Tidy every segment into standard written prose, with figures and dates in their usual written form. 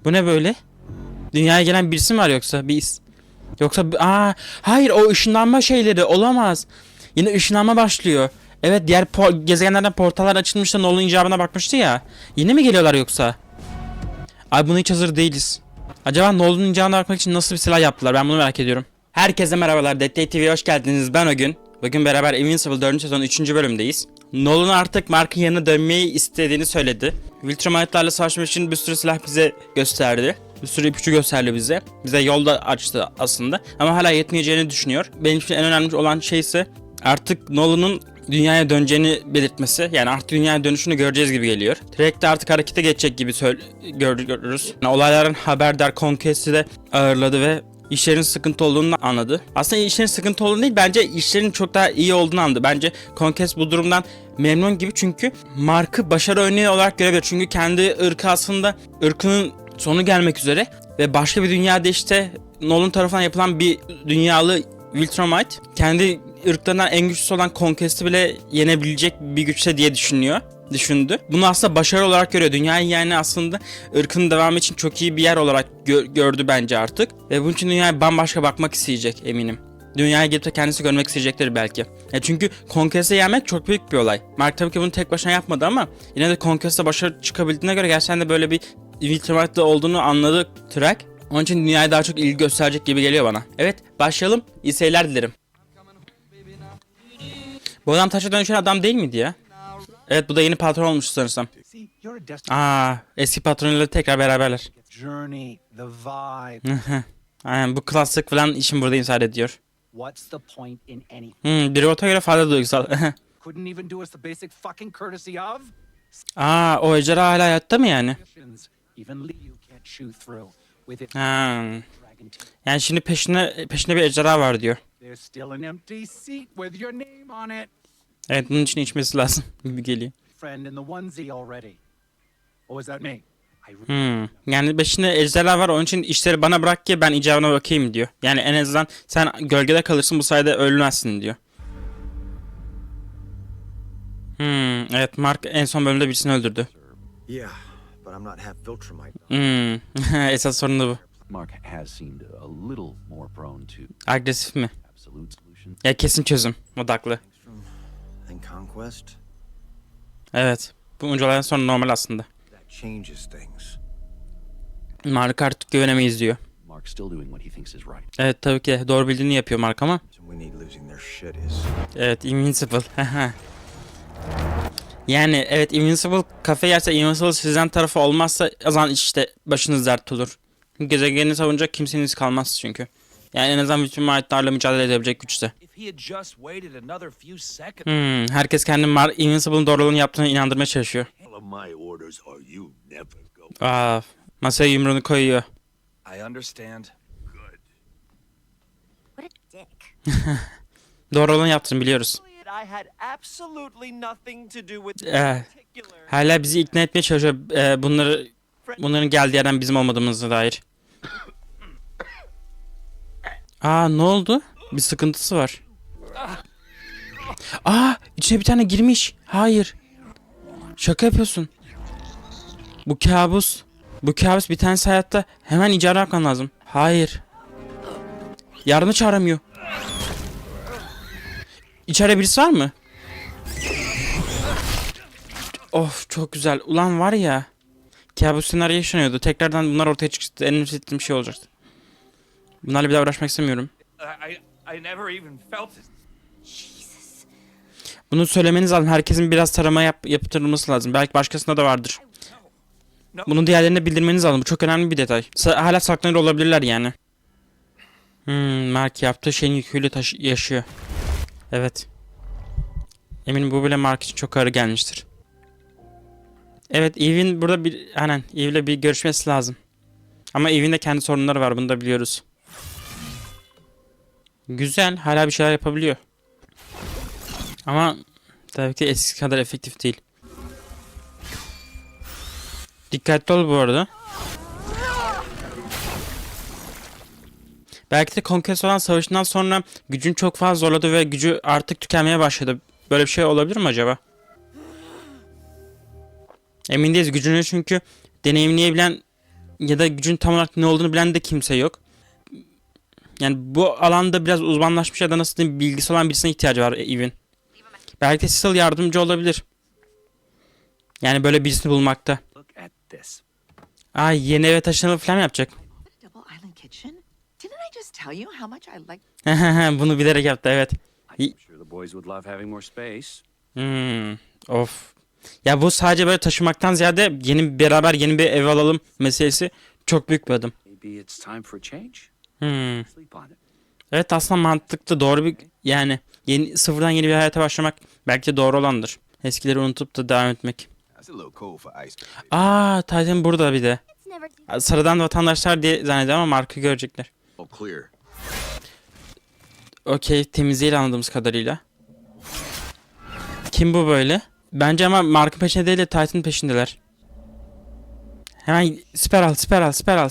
Bu ne böyle? Dünyaya gelen birisi mi var yoksa? Yoksa hayır, o ışınlanma şeyleri olamaz. Yine ışınlanma başlıyor. Evet, diğer gezegenlerden portallar açılmış da Nolan icabına bakmıştı ya. Yine mi geliyorlar yoksa? Ay, buna hiç hazır değiliz. Acaba Nolan'ın icabına bakmak için nasıl bir silah yaptılar? Ben bunu merak ediyorum. Herkese merhabalar. Dead Day TV'ye hoş geldiniz. Ben Ogün. Bugün beraber Invincible 4. sezon 3. bölümdeyiz. Nolan artık Mark'ın yanına dönmeyi istediğini söyledi. Viltrumite'larla savaşmak için bir sürü silah bize gösterdi. Bir sürü ipucu gösterdi bize. Bize yol da açtı aslında. Ama hala yetmeyeceğini düşünüyor. Benim için en önemli olan şey ise artık Nolan'ın dünyaya döneceğini belirtmesi. Yani artık dünyaya dönüşünü göreceğiz gibi geliyor. Direkt de artık harekete geçecek gibi görüyoruz. Yani olayların haberdar Conquest'i de ağırladı ve işlerin sıkıntı olduğunu anladı. Aslında işlerin sıkıntı olduğunu değil, bence işlerin çok daha iyi olduğunu anladı. Bence Conquest bu durumdan memnun gibi, çünkü Mark'ı başarı örneği olarak görebilir. Çünkü kendi ırkı aslında ırkının sonu gelmek üzere ve başka bir dünyada işte Nolan tarafından yapılan bir dünyalı Viltrumite kendi ırklarından en güçlüsü olan Conquest'i bile yenebilecek bir güçte diye düşündü. Bunu aslında başarı olarak görüyor. Dünyayı yani aslında ırkının devamı için çok iyi bir yer olarak gördü bence artık. Ve bunun için dünyaya bambaşka bakmak isteyecek eminim. Dünyaya gelip de kendisi görmek isteyecektir belki. Çünkü Conquest'e yenmek çok büyük bir olay. Mark tabii ki bunu tek başına yapmadı ama yine de Conquest'e başarı çıkabildiğine göre gerçekten de böyle bir Viltrumite'da olduğunu anladı Trak. Onun için dünyaya daha çok ilgi gösterecek gibi geliyor bana. Evet, başlayalım. İyi seyirler dilerim. Bu adam taşa dönüşen adam değil miydi ya? Evet, bu da yeni patron olmuş sanırsam. Eski patronuyla tekrar beraberler. Aynen, bu klasik falan işin burada imsal ediyor. Bir robota göre fazla duygusal. O ejderha hala hayatta mı yani? Yani şimdi peşinde bir ejderha var diyor. Evet, bunun için içmesi lazım gibi geliyor. Yani peşinde ejderha var, onun için işleri bana bırak ki ben icabına bakayım diyor. Yani en azından sen gölgede kalırsın, bu sayede ölmezsin diyor. Evet, Mark en son bölümde birisini öldürdü. Esas sorun da bu. Agresif mi? Ya kesin çözüm odaklı. Evet. Bu uncalardan sonra normal aslında. Mark artık güvenemeyiz diyor. Evet, tabii ki doğru bildiğini yapıyor Mark ama. Evet, Invincible. Yani evet, Invincible kafe yerse, Invincible sizden tarafı olmazsa o zaman işte başınız dert olur. Gezegeni savunacak kimseniz kalmaz çünkü. Yani en azından bütün Mark'larla mücadele edebilecek güçte. Herkes kendi Invincible'ın doğruluğunu yaptığını inandırmaya çalışıyor. Masaya yumruğunu koyuyor. Doğruluğunu yaptığını biliyoruz. Hala bizi ikna etmeye çalışıyor. Bunların geldiği yerden bizim olmadığımıza dair. Ne oldu? Bir sıkıntısı var. İçine bir tane girmiş. Hayır. Şaka yapıyorsun. Bu kabus. Bu kabus bir tanesi hayatta. Hemen icra yapman lazım. Hayır. Yardımı çağıramıyor. İçeride birisi var mı? Of, çok güzel. Ulan var ya. Kabus senaryo yaşanıyordu. Tekrardan bunlar ortaya çıktı. En nefret ettiğim şey olacaktı. Bunlarla bir daha uğraşmak istemiyorum. Bunu söylemeniz lazım. Herkesin biraz tarama yaptırılması lazım. Belki başkasında da vardır. Bunu diğerlerine bildirmeniz lazım. Bu çok önemli bir detay. Hala saklanır olabilirler yani. Mark yaptığı şeyin yüküyle yaşıyor. Evet. Eminim bu bile Mark için çok ağır gelmiştir. Evet, Eve'in burada Eve'le bir görüşmesi lazım. Ama Eve'in de kendi sorunları var, bunu da biliyoruz. Güzel, hala bir şeyler yapabiliyor. Ama tabii ki eskisi kadar efektif değil. Dikkatli ol bu arada. Belki de Conquest olan savaşından sonra gücün çok fazla zorladı ve gücü artık tükenmeye başladı. Böyle bir şey olabilir mi acaba? Emin değiliz gücünü, çünkü deneyimleyebilen ya da gücün tam olarak ne olduğunu bilen de kimse yok. Yani bu alanda biraz uzmanlaşmış ya da nasıl diyeyim bilgisi olan birisine ihtiyacı var Eve'in. Belki de Cecil yardımcı olabilir. Yani böyle birisini bulmakta. Look at this. Ay yeni eve taşınma falan yapacak. Double island kitchen? Didn't I just tell you how much I like? Bunu bilerek yaptı evet. I'm sure the boys would love having more space. Of. Ya bu sadece böyle taşımaktan ziyade beraber yeni bir ev alalım meselesi çok büyük bir adım. Maybe it's time for a change. Sleep on it. Evet aslında mantıklı doğru bir yani sıfırdan yeni bir hayata başlamak belki de doğru olandır. Eskileri unutup da devam etmek. That's a little cold for ice. Titan burada bir de. It's never Sıradan vatandaşlar diye zannediyorum ama marka görecekler. Oh, clear. Okey temizliğiyle anladığımız kadarıyla. Kim bu böyle? Bence ama marka peşinde değil de Titan'ın peşindeler. Hemen siper al. Siper al.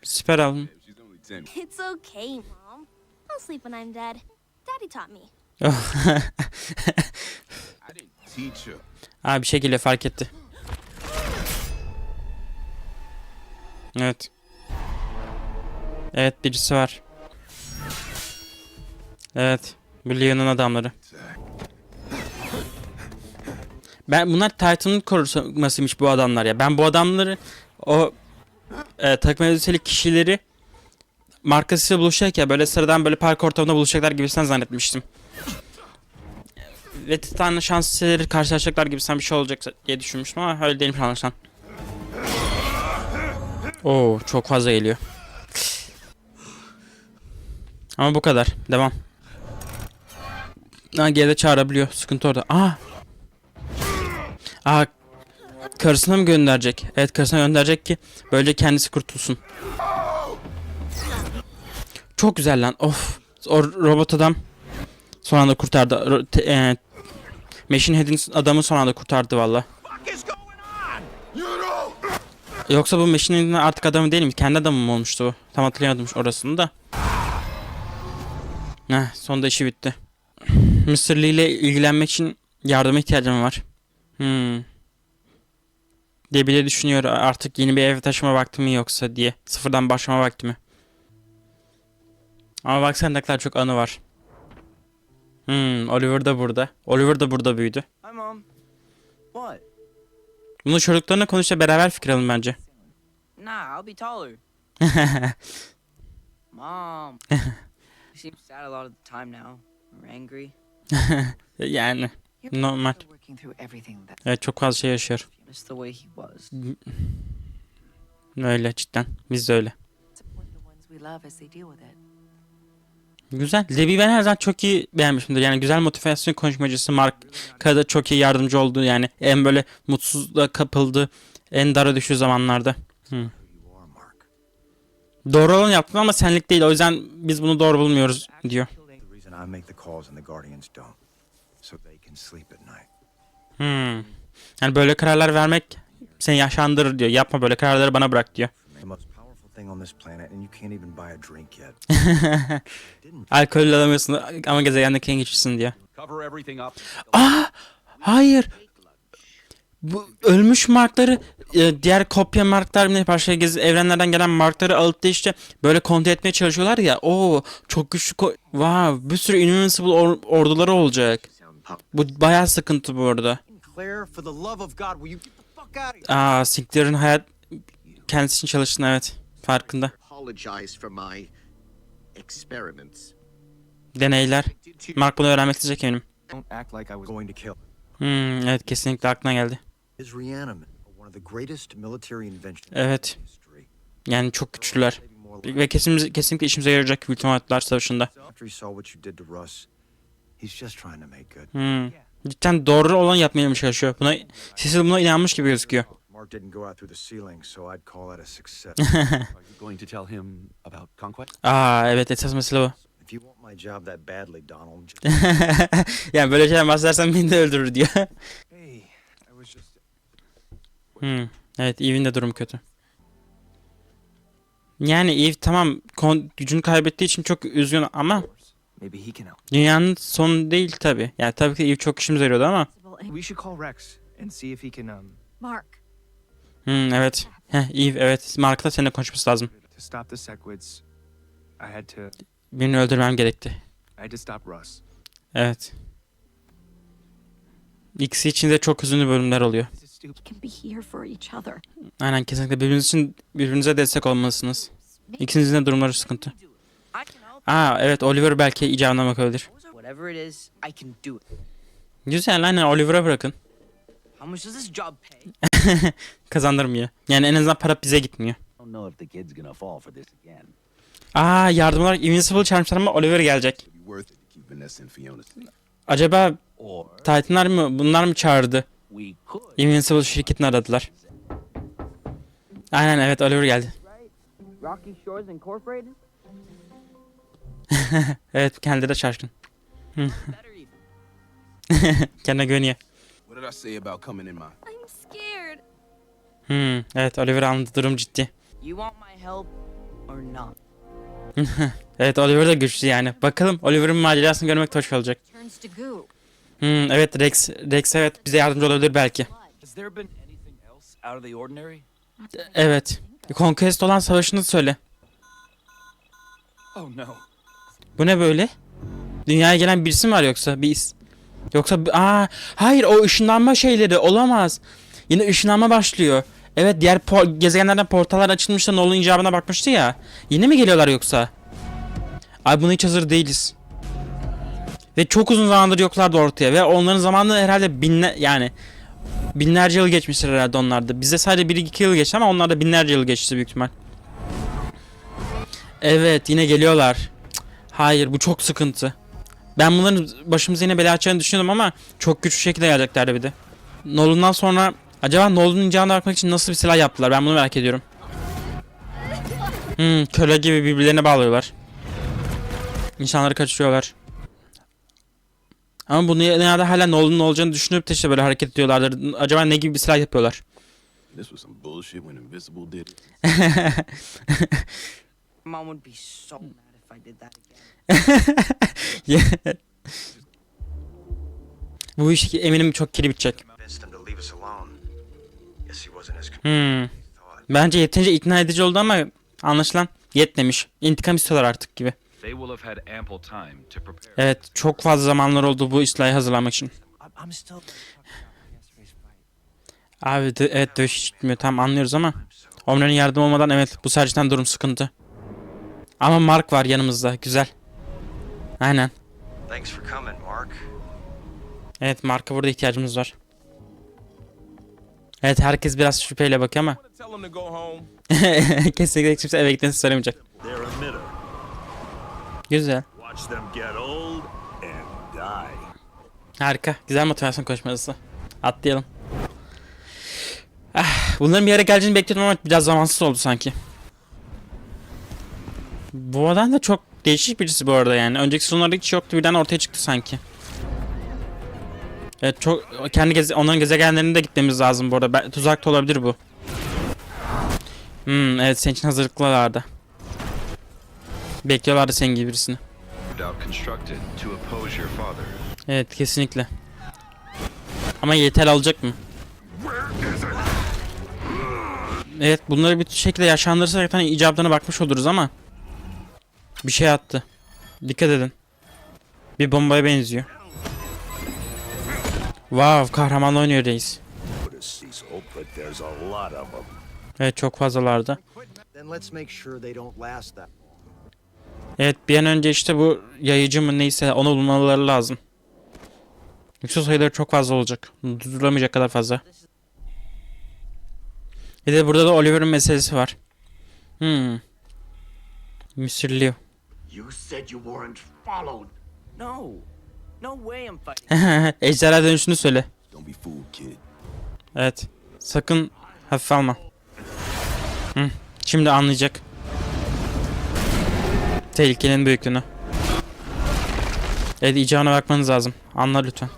She's only 10. It's okay, Mom. I'll sleep when I'm dead. Daddy taught me. I didn't teach her. Bir şey geliyor fark etti. Evet. Evet birisi var. Evet. Bu Leon'un adamları. Bunlar Titan'ın korumasıymış bu adamlar ya. Ben bu adamları o takım elbiseli kişileri markasıyla buluşacak ya böyle sıradan böyle park ortamında buluşacaklar gibisinden zannetmiştim. Ve Titan'la şans eseri karşılaşacaklar gibisinden bir şey olacak diye düşünmüştüm ama öyle değilmiş anlaşılan. Oo çok fazla geliyor. Ama bu kadar. Devam. Geride çağırabiliyor. Sıkıntı orada. Karısına mı gönderecek? Evet karısına gönderecek ki böylece kendisi kurtulsun. Çok güzel lan. Of. O robot adam son anda kurtardı. Machine Head'in adamı son anda kurtardı valla. Yoksa bu Machine Head'in artık adamı değil mi? Kendi adamı mı olmuştu bu? Tam hatırlayamadım orasını da. Sonunda işi bitti. Mr. Lee ile ilgilenmek için yardıma ihtiyacım var. Diye bile düşünüyor artık yeni bir ev taşıma vakti mi yoksa diye. Sıfırdan başlama vakti mi? Ama baksana ne kadar çok anı var. Oliver da burada. Oliver da burada büyüdü. Hi, Mom. What? Bunu çocuklarına konuşa beraber fikir alın bence. Nah, I'll be taller. Mom. You seem sad a lot of the time now. Or angry. Yani. You're Normal. still working through everything that Evet çok fazla şey yaşıyor. Just the way he was. Öyle cidden. Biz de öyle. support the ones we love as they deal with it. Güzel. Lebi'yi ben her zaman çok iyi beğenmişimdir. Yani güzel motivasyon konuşmacısı. Mark'a da çok iyi yardımcı oldu. Yani en böyle mutsuzluğa kapıldı. En dara düştüğü zamanlarda. You are, Mark. Doğru olanı yaptın ama senlik değil. O yüzden biz bunu doğru bulmuyoruz diyor. The reason I make the calls and the Guardians don't. So they can sleep at night. Yani böyle kararlar vermek seni yaşandırır diyor. Yapma böyle kararları bana bırak diyor. The most powerful thing on this planet and you can't even buy a drink yet. Didn't Alkol alamıyorsun ama gezegendeki en güçlüsün diyor. Cover everything up. Hayır. Bu ölmüş markları diğer kopya marklar ne başka evrenlerden gelen markları alıp da işte böyle kontrol etmeye çalışıyorlar ya. Çok güçlü wow, bir sürü Invincible orduları olacak. Bu bayağı sıkıntı bu arada. Claire, for the love of God, will you get the fuck out of here? Sinclair'ın hayat kendisi için çalıştığını evet. Farkında. Apologize for my experiments. Deneyler. Mark bunu öğrenmek isteyecek eminim. Don't act like I was going to kill. Evet kesinlikle aklına geldi. His reanimate, one of the greatest military inventions Evet. in history. Yani çok güçlüler. Ve kesinlikle işimize yarayacak Ultimate'lar savaşında. After he saw what you did to Russ, he's just trying to make good. Cidden doğru olan yapmaya mı çalışıyor? Cecil buna inanmış gibi gözüküyor. Mark didn't go out through the ceiling, so I'd call that a success. Are you going to tell him about Conquest? Evet esas mesele bu. If you want my job that badly, Donald, just... Yani böyle şeyler bahsedersen beni de öldürür diyor. Hey, I was just... Evet Eve'in de durum kötü. Yani Eve tamam gücünü kaybettiği için çok üzgün ama Maybe he can help. dünyanın sonu değil tabi. Yani tabii ki Eve çok işimize yarıyordu ama. Possible We should call Rex and see if he can Mark, Evet. Eve, evet. Mark'la seninle konuşması lazım. to stop the Secwits. I had to Birini öldürmem gerekti. stop Russ. Evet. İkisi için de çok üzünlü bölümler oluyor. This is stupid. we can be here for each other. Aynen, kesinlikle birbirinize destek olmalısınız. İkinizin de durumları sıkıntı. I can help. Evet, Oliver belki icabına bakabilir. Whatever it is, I can do it. Güzel, aynen, Oliver'a bırakın. How much does this job pay? Kazandırmıyor. Yani en azından para bize gitmiyor. I don't know if the kid's gonna fall for this again. Yardım olarak Invincible çağırmışlar ama Oliver gelecek. It'd be worth it to keep Vanessa and Fiona safe. Acaba Or Titanlar mı, bunlar mı çağırdı? we could. Invincible şirketini aradılar. Aynen, evet, Oliver geldi. Rocky Shores Incorporated? Evet, kendi de şaşkın. Better even. Kendine güveniyor. What did I say about coming in my... I'm scared. Evet, Oliver anladı, durum ciddi. You want my help or not? Evet, Oliver da güçlü yani. Bakalım, Oliver'ın macerasını görmek de hoş olacak. Turns to goo. Evet, Rex evet bize yardımcı olabilir belki. Has there been anything else out of the ordinary? Evet. Conquest olan savaşını söyle. Oh no. Bu ne böyle? Dünyaya gelen birisi mi var yoksa? Yoksa hayır, o ışınlanma şeyleri olamaz. Yine ışınlanma başlıyor. Evet, diğer gezegenlerden portallar açılmış da Nolan icabına bakmıştı ya. Yine mi geliyorlar yoksa? Ay, buna hiç hazır değiliz. Ve çok uzun zamandır yoklardı ortaya ve onların zamanı herhalde binlerce yıl geçmiştir herhalde onlarda. Bize sadece 1-2 yıl geçti ama onlarda binlerce yıl geçti büyük ihtimal. Evet, yine geliyorlar. Cık, hayır, bu çok sıkıntı. Ben bunların başımıza yine bela açacağını düşünüyordum ama çok güçlü şekilde geleceklerdi bir de. Nolan'dan sonra acaba Nolan'ın canına bakmak için nasıl bir silah yaptılar? Ben bunu merak ediyorum. Köle gibi birbirlerine bağlıyorlar. İnsanları kaçırıyorlar. Ama bunu genelde hala Nolan'ın olacağını düşünüp de işte böyle hareket ediyorlardır. Acaba ne gibi bir silah yapıyorlar? This was some bullshit when Invisible did it. Mom would be so mad if I did that again. Bu iş eminim çok kirli bitecek. Convinced them to leave us alone. Guess he wasn't as thought. Bence yeterince ikna edici oldu ama anlaşılan yetmemiş. İntikam istiyorlar artık gibi. They will have had ample time to prepare. Evet, çok fazla zamanlar oldu bu islahı hazırlamak için. I'm still. Abi evet, dövüş hiç bitmiyor, tam anlıyoruz ama Omni'nin yardım olmadan evet bu serçten durum sıkıntı. Ama Mark var yanımızda, güzel. Aynen. Thanks for coming, Mark. Evet, Mark'a burada ihtiyacımız var. Evet, herkes biraz şüpheyle bakıyor ama Tell him to go home. kesinlikle kimse eve gittiğini söylemeyecek. They're a emitter. Güzel. Watch them get old and die. Harika. Güzel motivasyon konuşması. Atlayalım. Bunların bir yere geleceğini bekliyordum ama biraz zamansız oldu sanki. Bu adam da çok değişik birisi bu arada yani. Önceki sezonlarda hiç yoktu, birden ortaya çıktı sanki. Evet, çok onların gezegenlerine de gitmemiz lazım bu arada. Tuzak da olabilir bu. Evet, senin için hazırlıklılardı. Bekliyorlardı senin gibi birisini. Constructed to oppose your father. Evet, kesinlikle. Ama yeter alacak mı? Evet, bunları bir şekilde yaşandırırsak zaten icabına bakmış oluruz ama bir şey attı. Dikkat edin. Bir bombaya benziyor. Wow, kahraman oynuyor reis. Evet, çok fazlalardı. Then let's make sure they don't last that. Evet, bir an önce işte bu yayıcı mı neyse onu bulmaları lazım. Yüksek sayıları çok fazla olacak. Durduramayacak kadar fazla. Bir de burada da Oliver'ın meselesi var. Mr. Liu. You said you weren't followed. No. No way I'm fighting. Ejderha dönüşünü söyle. Don't be fooled, kid. Evet. Sakın hafife alma. Şimdi anlayacak. Tehlikenin büyüklüğünü. Evet, icabına bakmanız lazım. Anla lütfen.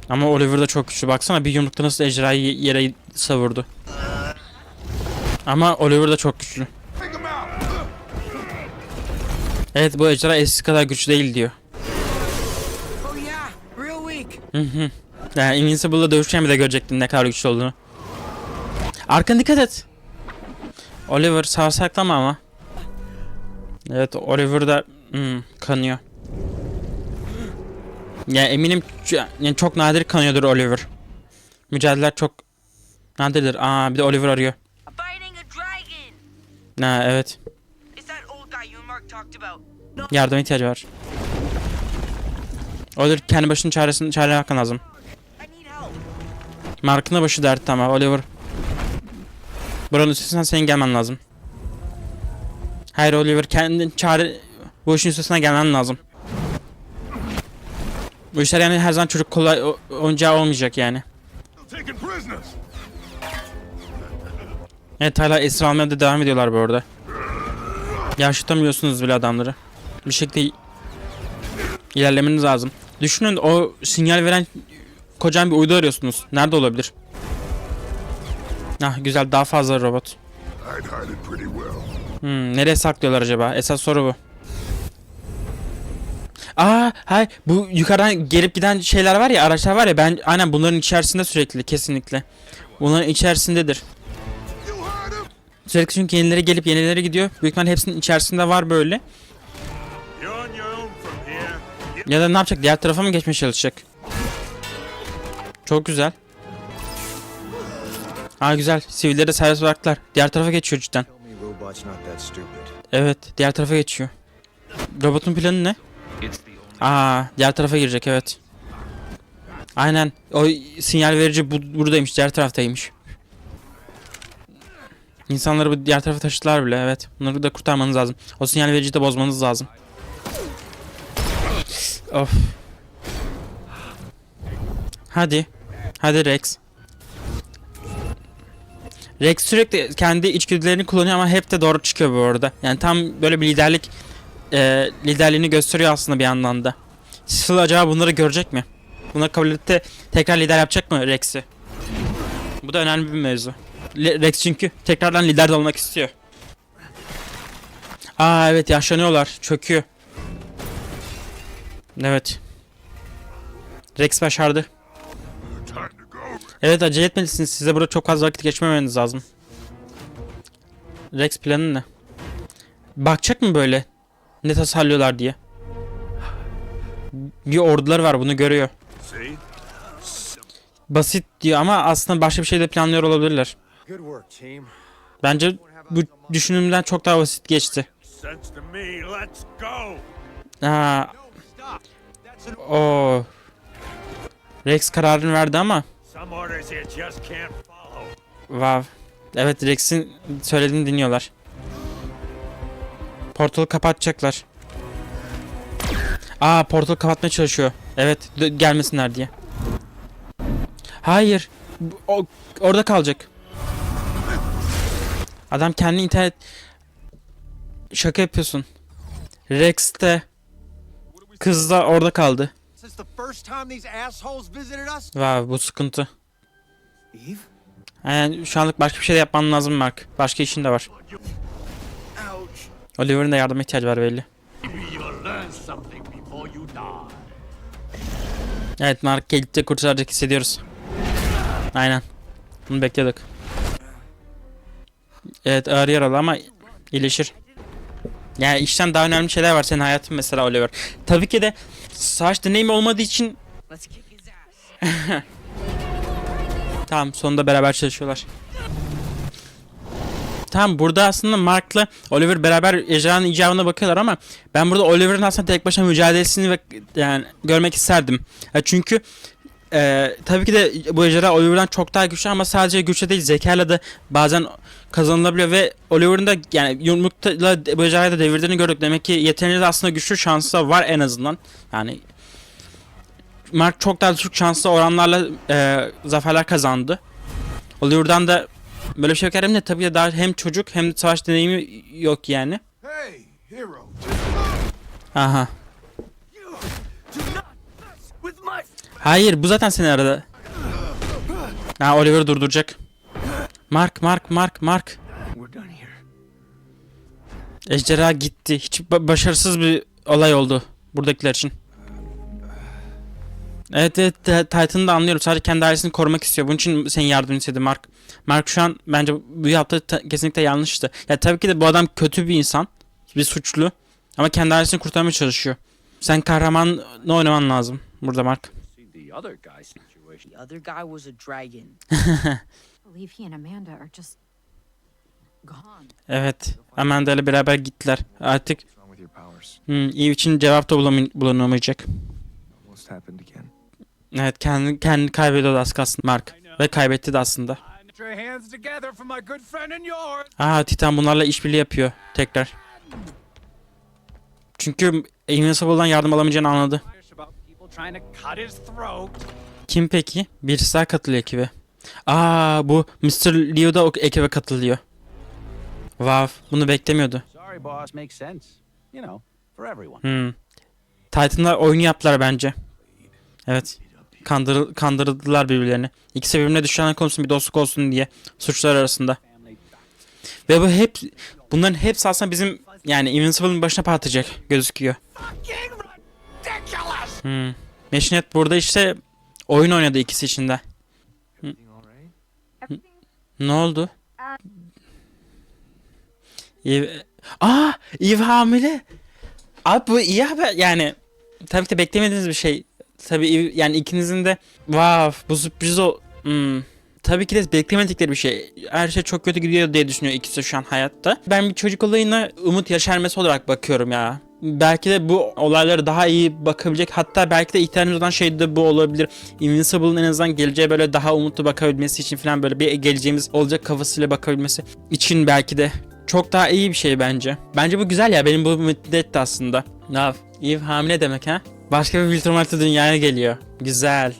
Ama Oliver da çok güçlü. Baksana, bir yumrukta nasıl ejderhayı yere savurdu. Ama Oliver da çok güçlü. Evet, bu ejderha eskisi kadar güçlü değil diyor. Oh yeah, real weak. Yani Invincible'la dövüşeceğim bir de görecektin ne kadar güçlü olduğunu. Arkana dikkat et. Oliver sağ saklama ama. Evet Oliver da kanıyor. Yani eminim yani çok nadir kanıyordur Oliver. Mücadeleler çok nadirdir. Aa bir de Oliver arıyor. Fighting a dragon. Ha evet. Is that old guy you and Mark talked about? Yardıma ihtiyacı var. Oliver kendi başının çaresine bakman lazım. I need help. Mark'ın da başı dertte ama Oliver. Buranın üstesinden senin gelmen lazım. Hayır Oliver kendin bu işin üstesinden gelmen lazım. Bu işler yani her zaman çocuk kolay oyuncağı olmayacak yani. Taking prisoners. Evet hala esir almaya da devam ediyorlar bu arada. Yaşatamıyorsunuz bile adamları. Bir şekilde ilerlemeniz lazım. Düşünün o sinyal veren kocaman bir uydu arıyorsunuz. Nerede olabilir? Ah güzel daha fazla robot. Nereye saklıyorlar acaba? Esas soru bu. Aa hayır bu yukarıdan gelip giden şeyler var ya araçlar var ya ben aynen bunların içerisinde sürekli kesinlikle. Bunların içerisindedir. Sürekli çünkü yenileri gelip yenileri gidiyor. Büyük ihtimalle hepsinin içerisinde var böyle. You're on your own from here. Ya da ne yapacak? Diğer tarafa mı geçmeye çalışacak? Çok güzel. Aa güzel. Sivilleri de serbest bıraktılar. Diğer tarafa geçiyor cidden. Tell me robot's not that stupid. Evet. Diğer tarafa geçiyor. Robotun planı ne? It's the only Aa diğer tarafa girecek evet. Aynen. O sinyal verici buradaymış. Diğer taraftaymış. İnsanları bu diğer tarafa taşıdılar bile evet. Bunları da kurtarmanız lazım. O sinyal vericiyi de bozmanız lazım. Of. Hadi. Hadi Rex. Rex sürekli kendi içgüdülerini kullanıyor ama hep de doğru çıkıyor bu arada. Yani tam böyle bir liderliğini gösteriyor aslında bir yandan da. Cecil acaba bunları görecek mi? Bunları kabul edip de tekrar lider yapacak mı Rex'i? Bu da önemli bir mevzu. Rex çünkü tekrardan lider de olmak istiyor. Aa evet yaşlanıyorlar. Çöküyor. Evet. Rex başardı. Evet acele etmelisiniz. Size burada çok fazla vakit geçmemeniz lazım. Rex planı ne? Bakacak mı böyle? Ne tasarlıyorlar diye. Bir orduları var bunu görüyor. See? Basit diyor ama aslında başka bir şey de planlıyor olabilirler. Good work, team. Bence bu düşünümden çok daha basit geçti. Sense to me. Let's go. Aa. O. Rex kararını verdi ama. Some orders you just can't follow. Wow. Evet Rex'in söylediğini dinliyorlar. Portalı kapatacaklar. Aa portalı kapatmaya çalışıyor. Evet gelmesinler diye. Hayır. Orada kalacak. Adam kendi internet... Şaka yapıyorsun. Rex de kız da orada kaldı. Wow bu sıkıntı. Eve? Yani şu anlık başka bir şey de yapman lazım Mark. Başka işin de var. Oliver'ın da yardıma ihtiyacı var belli. You'll learn something before you die. Evet Mark gelip kurtaracak hissediyoruz. Aynen. Bunu bekliyorduk. Evet ağır yaralı ama iyileşir. Yani işten daha önemli şeyler var senin hayatın mesela Oliver. Tabii ki de savaş deneyimi olmadığı için Let's kick his ass. tamam sonunda beraber çalışıyorlar. Tamam burada aslında Mark'la Oliver beraber ejderhanın icabına bakıyorlar ama ben burada Oliver'ın aslında tek başına mücadelesini yani görmek isterdim. Çünkü tabii ki de bu ejderha Oliver'dan çok daha güçlü ama sadece güçle değil zekayla da bazen kazanılabiliyor ve Oliver'ın da yani yumrukla bu ejderhayı da devirdiğini gördük. Demek ki yeteneği de aslında güçlü şansı da var en azından. Yani Mark çok daha düşük şanslı oranlarla zaferler kazandı. Oliver'dan da böyle bir şey yok hem de tabii de daha hem çocuk hem de savaş deneyimi yok yani. Hey, hero. Aha. Hayır bu zaten seni arada. Ha Oliver durduracak. Mark. We're done here. Ejderha gitti. Hiç başarısız bir olay oldu buradakiler için. Evet evet, Titan'ı da anlıyorum. Sadece kendi ailesini korumak istiyor. Bunun için senin yardımını istedi Mark. Mark şu an bence bu yaptığı kesinlikle yanlıştı. Ya tabii ki de bu adam kötü bir insan. Bir suçlu. Ama kendi ailesini kurtarmaya çalışıyor. Sen kahramanla oynaman lazım burada Mark. See the other guy's situation. The other guy was a dragon. I believe he and Amanda are just gone. Evet. Amanda ile beraber gittiler. Artık What's wrong with your powers? Eve için cevap da bulunamayacak. Almost happened again. Evet, kendi kaybediyordu az kalsın Mark. Ve kaybetti de aslında. Put your hands together for my good friend and yours. Titan bunlarla işbirliği yapıyor tekrar. Çünkü Invincible'dan yardım alamayacağını anladı. About people trying to cut his throat. Kim peki? Birisi daha katılıyor ekibe. Bu Mr. Leo da o ekibe katılıyor. Wow, bunu beklemiyordu. Sorry, boss. Makes sense. You know, for everyone. Titan'lar oyunu yaptılar bence. Evet. Kandırdılar birbirlerini. İkisi birbirine düşmanlık olsun, bir dostluk olsun diye suçlar arasında. Ve bunların hepsi aslında bizim yani Invincible'ın başına patlayacak gözüküyor. Machinet burada işte oyun oynadı ikisi içinde. Everything all right? Ne oldu? Eve hamile. Abi bu iyi haber yani. Tabii ki de beklemediğiniz bir şey. Tabii yani ikinizin de bu sürpriz o. Tabii ki de beklemedikleri bir şey. Her şey çok kötü gidiyor diye düşünüyor ikisi şu an hayatta. Ben bir çocuk olayına umut yaşarması olarak bakıyorum ya. Belki de bu olaylara daha iyi bakabilecek. Hatta belki de ihtiyacımız olan şey de bu olabilir. Invincible'ın en azından geleceğe böyle daha umutlu bakabilmesi için falan böyle bir geleceğimiz olacak kafasıyla bakabilmesi için belki de çok daha iyi bir şey bence. Bence bu güzel ya. Benim bu mutlu etti aslında. Eve hamile demek ha? Başka bir virtual dünyaya geliyor. Güzel.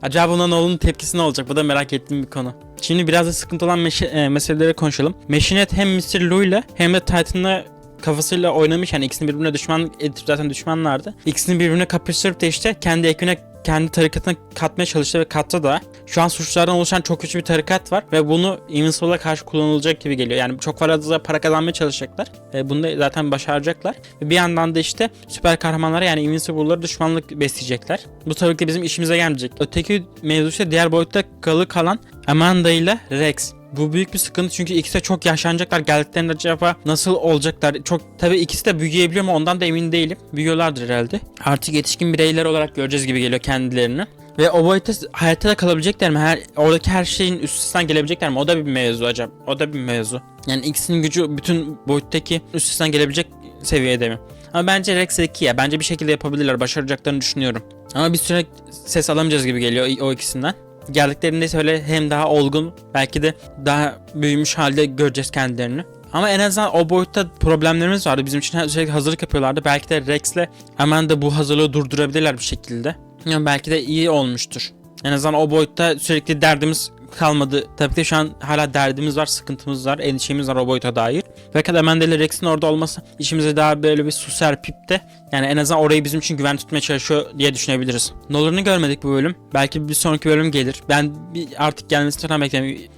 Acaba buna Nolan'ın tepkisi ne olacak? Bu da merak ettiğim bir konu. Şimdi biraz da sıkıntı olan meseleleri konuşalım. Machinet hem Mr. Lou ile hem de Titan'la kafasıyla oynamış. Yani ikisini birbirine düşman edip zaten düşmanlardı. İkisini birbirine kapıştırıp da işte kendi ekibine, kendi tarikatına katmaya çalıştı ve kattı da. Şu an suçlulardan oluşan çok güçlü bir tarikat var ve bunu Invincible'a karşı kullanılacak gibi geliyor. Yani çok fazla para kazanmaya çalışacaklar. Bunu da zaten başaracaklar. Ve bir yandan da işte süper kahramanlara yani Invincible'lara düşmanlık besleyecekler. Bu tabii ki bizim işimize gelmeyecek. Öteki mevzu ise diğer boyutta kalan Amanda ile Rex. Bu büyük bir sıkıntı çünkü ikisi de çok yaşlanacaklar. Geldiklerinde acaba nasıl olacaklar? Çok tabii ikisi de büyüyebiliyor mu ondan da emin değilim. Büyüyorlardır herhalde. Artık yetişkin bireyler olarak göreceğiz gibi geliyor kendilerini. Ve o boyutta hayatta da kalabilecekler mi? Oradaki her şeyin üstesinden gelebilecekler mi? O da bir mevzu acaba. O da bir mevzu. Yani ikisinin gücü bütün boyuttaki üstesinden gelebilecek seviyede mi? Ama bence Rex zeki ya. Bence bir şekilde yapabilirler. Başaracaklarını düşünüyorum. Ama bir süre ses alamayacağız gibi geliyor o ikisinden. Geldiklerinde öyle hem daha olgun belki de daha büyümüş halde göreceğiz kendilerini. Ama en azından o boyutta problemlerimiz vardı. Bizim için sürekli hazırlık yapıyorlardı. Belki de Rex'le hemen de bu hazırlığı durdurabilirler bir şekilde. Yani belki de iyi olmuştur. En azından o boyutta sürekli derdimiz kalmadı. Tabii ki de şu an hala derdimiz var, sıkıntımız var, endişemiz var o boyuta dair. Fakat Amanda ile Rex'in orada olması işimize daha böyle bir su serpip de yani en azından orayı bizim için güven tutmaya çalışıyor diye düşünebiliriz. Nolan'ı görmedik bu bölüm. Belki bir sonraki bölüm gelir. Ben artık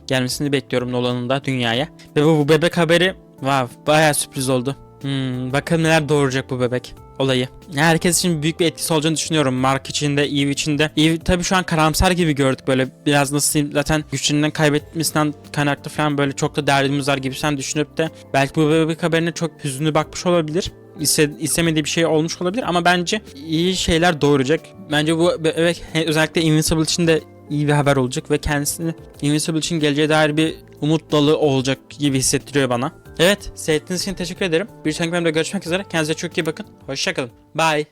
gelmesini bekliyorum Nolan'ın da dünyaya. Ve bu bebek haberi bayağı sürpriz oldu. Bakalım neler doğuracak bu bebek olayı. Herkes için büyük bir etkisi olacağını düşünüyorum. Mark için de, Eve için de. Eve tabii şu an karamsar gibi gördük böyle. Biraz nasıl diyeyim zaten güçlerinden kaybetmesinden kaynaklı falan böyle çok da derdimiz var gibi sen düşünüp de belki bu bebek haberine çok hüzünlü bakmış olabilir. İstemediği bir şey olmuş olabilir ama bence iyi şeyler doğuracak. Bence bu bebek özellikle Invincible için de iyi bir haber olacak ve kendisini Invincible için geleceğe dair bir umut dalı olacak gibi hissettiriyor bana. Evet, seyrettiğiniz için teşekkür ederim. Bir sonraki bölümde görüşmek üzere. Kendinize çok iyi bakın. Hoşçakalın. Bye.